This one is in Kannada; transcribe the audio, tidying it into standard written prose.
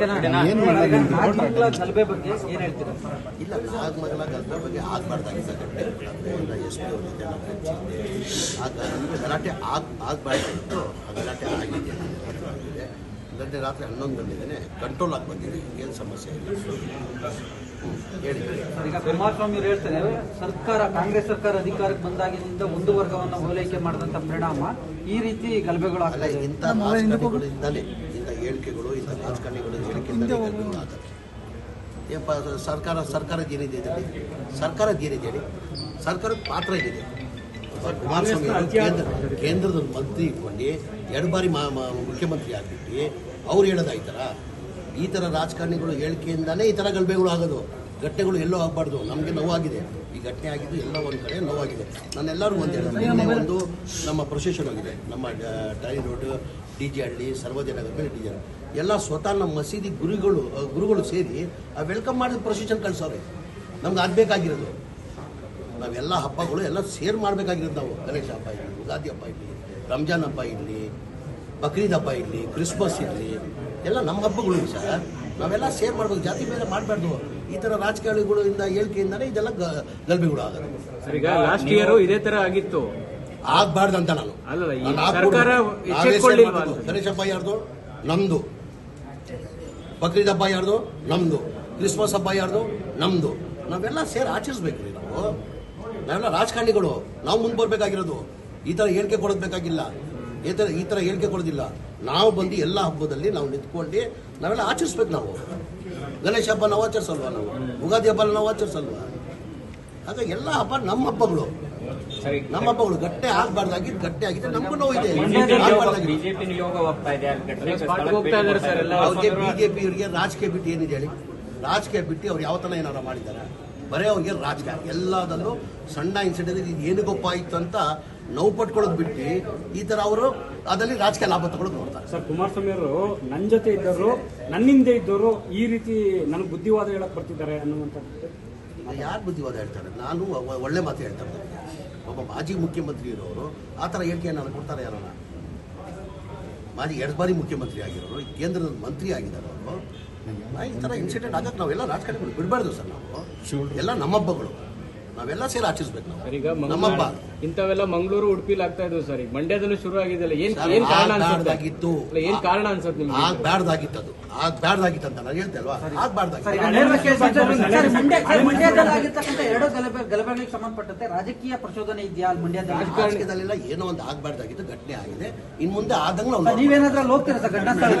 ನಾಗಮಂಗಲ ಗಲಭೆ ಬಗ್ಗೆ ಏನ್ ಹೇಳ್ತೀರಾ? ಇಲ್ಲ, ನಾಗಮಂಗಲ ಗಲಭೆ ಬಗ್ಗೆ ಆಗಬಾರ್ದಾಗಿದ್ದ ಗಂಟೆ ಎಲ್ಲ ಎಸ್ ಪಿ ಅವರಿದೆ, ನಮ್ಮ ಹೆಚ್ಚಿದೆ. ಗಲಾಟೆ ಆಗಬಾರ್ದಾಗಿತ್ತು. ಆ ಗಲಾಟೆ ಆಗಿದೆ. ಗಂಟೆ ರಾತ್ರಿ 11 ಗಂಟೆಗೆ ಕಂಟ್ರೋಲ್ ಆಗಿ ಬಂದಿದೆ. ಏನು ಸಮಸ್ಯೆ ಇಲ್ಲ. ಹೇಳಿ. ಈಗ ಕುಮಾರಸ್ವಾಮಿ ಅವರು ಹೇಳ್ತಾರೆ, ಸರ್ಕಾರ ಕಾಂಗ್ರೆಸ್ ಸರ್ಕಾರ ಅಧಿಕಾರಕ್ಕೆ ಬಂದಾಗಿನಿಂದ ಒಂದು ವರ್ಗವನ್ನು ಓಲೈಕೆ ಮಾಡಿದಂತ ಪರಿಣಾಮ ಈ ರೀತಿ ಗಲಭೆಗಳು ಆಗ್ತದೆ. ಇಂಥ ರಾಜಕಾರಣಿಗಳಿಂದಲೇ, ಇಂಥ ಹೇಳಿಕೆಗಳು, ಇಂಥ ರಾಜಕಾರಣಿಗಳು ಹೇಳಿಕೆಯಿಂದಲೇ ಗಲಭೆಗಳು ಆಗ್ತದೆ. ಸರ್ಕಾರದ ಏನಿದೆ ಇದರಲ್ಲಿ? ಸರ್ಕಾರದ ಏನಿದೆ ಹೇಳಿ? ಸರ್ಕಾರದ ಪಾತ್ರ ಏನಿದೆ? ಕುಮಾರಸ್ವಾಮಿ ಅವರು ಕೇಂದ್ರದ ಮಂತ್ರಿ ಇಟ್ಕೊಂಡು 2 ಬಾರಿ ಮುಖ್ಯಮಂತ್ರಿ ಆಗಿಬಿಟ್ಟು ಅವ್ರು ಹೇಳೋದಾಯ್ತಾರ? ಈ ಥರ ರಾಜಕಾರಣಿಗಳು ಹೇಳಿಕೆಯಿಂದಾನೇ ಈ ಥರ ಗಲಭೆಗಳು ಆಗೋದು. ಘಟನೆಗಳು ಎಲ್ಲೋ ಆಗಬಾರ್ದು. ನಮಗೆ ನೋವಾಗಿದೆ. ಈ ಘಟನೆ ಆಗಿದ್ದು ಎಲ್ಲ ಒಂದು ಕಡೆ ನೋವಾಗಿದೆ. ನಾನೆಲ್ಲರೂ ಒಂದು ಹೇಳ್ತೀನಿ. ಒಂದು ನಮ್ಮ ಪ್ರೊಸೆಷನ್ ಆಗಿದೆ. ನಮ್ಮ ಟೈನ್ ರೋಡ್, DJ ಹಳ್ಳಿ, ಸರ್ವೋದಯ ನಗರ ಮೇಲೆ DJ ಎಲ್ಲ ಸ್ವತಃ ನಮ್ಮ ಮಸೀದಿ ಗುರುಗಳು ಸೇರಿ ಆ ವೆಲ್ಕಮ್ ಮಾಡಿದ ಪ್ರೊಸೆಷನ್ ಕಳಿಸೋರೆ. ನಮ್ಗೆ ಆಗಬೇಕಾಗಿರೋದು ನಾವೆಲ್ಲ ಹಬ್ಬಗಳು ಎಲ್ಲ ಸೇರ್ ಮಾಡಬೇಕಾಗಿರೋದು. ನಾವು ಗಣೇಶ ಹಬ್ಬ ಇರಲಿ, ಯುಗಾದಿ ಹಬ್ಬ ಇರಲಿ, ರಂಜಾನ್ ಹಬ್ಬ ಇರಲಿ, ಬಕ್ರೀದ್ ಹಬ್ಬ ಇರಲಿ, ಕ್ರಿಸ್ಮಸ್ ಇರಲಿ, ಎಲ್ಲ ನಮ್ಮ ಹಬ್ಬಗಳು ಸರ್. ನಾವೆಲ್ಲ ಸೇರ್ ಮಾಡ್ಬೇಕು. ಜಾತಿ ಮೇಲೆ ಮಾಡಬಾರ್ದು. ಈ ಥರ ರಾಜಕಾರಣಿಗಳಿಂದ ಹೇಳಿಕೆಯಿಂದಾನೆ ಇದೆಲ್ಲ ಗಲಭೆಗಳು ಆಗೋದು. ಈಗ ಲಾಸ್ಟ್ ಇಯರ್ ಇದೇ ತರ ಆಗಿತ್ತು. ಆಗ್ಬಾರ್ದಂತ ನಾನು ಗಣೇಶ ಹಬ್ಬ ಯಾರ್ದು? ನಮ್ದು. ಬಕ್ರೀದ್ ಹಬ್ಬ ಯಾರ್ದು? ನಮ್ದು. ಕ್ರಿಸ್ಮಸ್ ಹಬ್ಬ ಯಾರ್ದು? ನಮ್ದು. ನಾವೆಲ್ಲ ಸೇರಿ ಆಚರಿಸ್ಬೇಕು. ನಾವೆಲ್ಲ ರಾಜಕಾರಣಿಗಳು. ನಾವು ಮುಂದೆ ಬರಬೇಕಾಗಿರೋದು. ಈ ಥರ ಹೇಳಿಕೆ ಕೊಡೋದ್ಬೇಕಾಗಿಲ್ಲ. ಈ ಥರ ಹೇಳಿಕೆ ಕೊಡೋದಿಲ್ಲ. ನಾವು ಬಂದು ಎಲ್ಲ ಹಬ್ಬದಲ್ಲಿ ನಾವು ನಿಂತ್ಕೊಂಡು ನಾವೆಲ್ಲ ಆಚರಿಸ್ಬೇಕು. ನಾವು ಗಣೇಶ ಹಬ್ಬ ನಾವು ಆಚರಿಸಲ್ವಾ? ನಾವು ಯುಗಾದಿ ಹಬ್ಬ ನಾವು ಆಚರಿಸಲ್ವಾ? ಹಾಗಾಗಿ ಎಲ್ಲ ಹಬ್ಬ ನಮ್ಮ ಹಬ್ಬಗಳು. ನಮ್ಮ ಹಬ್ಬಗಳು ಘಟನೆ ಆಗಬಾರ್ದಾಗಿದ್ದು ಘಟನೆ ಆಗಿದೆ. ನಮಗೂ ನೋವು ಇದೆ. ಬಿಜೆಪಿ ಅವರಿಗೆ ರಾಜಕೀಯ ಬಿಟ್ಟು ಏನಿದೆ ಹೇಳಿ? ರಾಜಕೀಯ ಬಿಟ್ಟು ಅವ್ರು ಯಾವತನ ಏನಾರ ಮಾಡಿದ್ದಾರೆ? ಬರೀ ಅವ್ರಿಗೆ ರಾಜಕೀಯ ಎಲ್ಲದಲ್ಲೂ ಸಣ್ಣ ಇನ್ಸಿಡೆಂಟ್ ಇದು ಏನಗೊಪ್ಪ ಆಯಿತು ಅಂತ ನೋವು ಪಟ್ಕೊಳ್ಳೋದು ಬಿಟ್ಟು ಈ ಥರ ಅವರು ಅದರಲ್ಲಿ ರಾಜಕೀಯ ಲಾಭ ತಗೊಳ್ಳೋದು ನೋಡ್ತಾರೆ. ಸರ್, ಕುಮಾರಸ್ವಾಮಿ ಅವರು ನನ್ನ ಜೊತೆ ಇದ್ದವರು, ನನ್ನಿಂದ ಇದ್ದವರು ಈ ರೀತಿ ನನಗೆ ಬುದ್ಧಿವಾದ ಹೇಳಕ್ ಬರ್ತಿದ್ದಾರೆ ಅನ್ನುವಂಥದ್ದು. ಯಾರು ಬುದ್ಧಿವಾದ ಹೇಳ್ತಾರೆ? ನಾನು ಒಳ್ಳೆ ಮಾತು ಹೇಳ್ತಾರೆ. ಒಬ್ಬ ಮಾಜಿ ಮುಖ್ಯಮಂತ್ರಿ ಇರೋರು ಆ ಥರ ಹೇಳಿಕೆ ನಾನು ಕೊಡ್ತಾರೆ? ಯಾರನ್ನ? ಮಾಜಿ 2 ಬಾರಿ ಮುಖ್ಯಮಂತ್ರಿ ಆಗಿರೋರು, ಕೇಂದ್ರದ ಮಂತ್ರಿ ಆಗಿದ್ದಾರೆ ಅವರು. ಈ ಥರ ಇನ್ಸಿಡೆಂಟ್ ಆಗಕ್ಕೆ ನಾವೆಲ್ಲ ರಾಜಕಾರಣಿಗಳು ಬಿಡಬಾರ್ದು ಸರ್. ನಾವು ಎಲ್ಲ ನಮ್ಮ ಹಬ್ಬಗಳು. ನಾವೆಲ್ಲ ಸೇರಿ ಆಚರಿಸ್ಬೇಕು. ನಾವು ನಮ್ಮ ಹಬ್ಬ. ಇಂಥವೆಲ್ಲ ಮಂಗಳೂರು, ಉಡುಪಿಲಿ ಆಗ್ತಾ ಇದ್ವು ಸರ್. ಈಗ ಮಂಡ್ಯದಲ್ಲೂ ಶುರು ಆಗಿದ್ದಲ್ಲ. ಏನ್ ಕಾರಣ? ಏನ್ ಕಾರಣ ಅನ್ಸುತ್ತೆ ನಿಮ್ಗೆ? ಆಗ್ಬಾರ್ದಾಗಿತ್ತು. ಅದು ಆಗ್ಬಾರ್ದಾಗಿತ್ತು ಅಂತ ನಾನು ಹೇಳ್ತೆ ಅಲ್ವಾ? ಆಗ್ಬಾರ್ದಾಗಿತ್ತು. ಮಂಡ್ಯದಲ್ಲಾಗಿರ್ತಕ್ಕಂಥ 2 ಗಲಭೆಗಳಿಗೆ ಸಂಬಂಧಪಟ್ಟಂತೆ ರಾಜಕೀಯ ಪ್ರಚೋದನೆ ಇದೆಯಾ ರಾಜಕೀಯದಲ್ಲೆಲ್ಲ? ಏನೋ ಒಂದು ಆಗ್ಬಾರ್ದಾಗಿತ್ತು, ಘಟನೆ ಆಗಿದೆ. ಇನ್ ಮುಂದೆ ಆದಂಗೆ ನೀವೇನಾದ್ರೂ ಹೋಗ್ತೀರಾ ಸರ್ ಘಟನಾ ಸ್ಥಳ?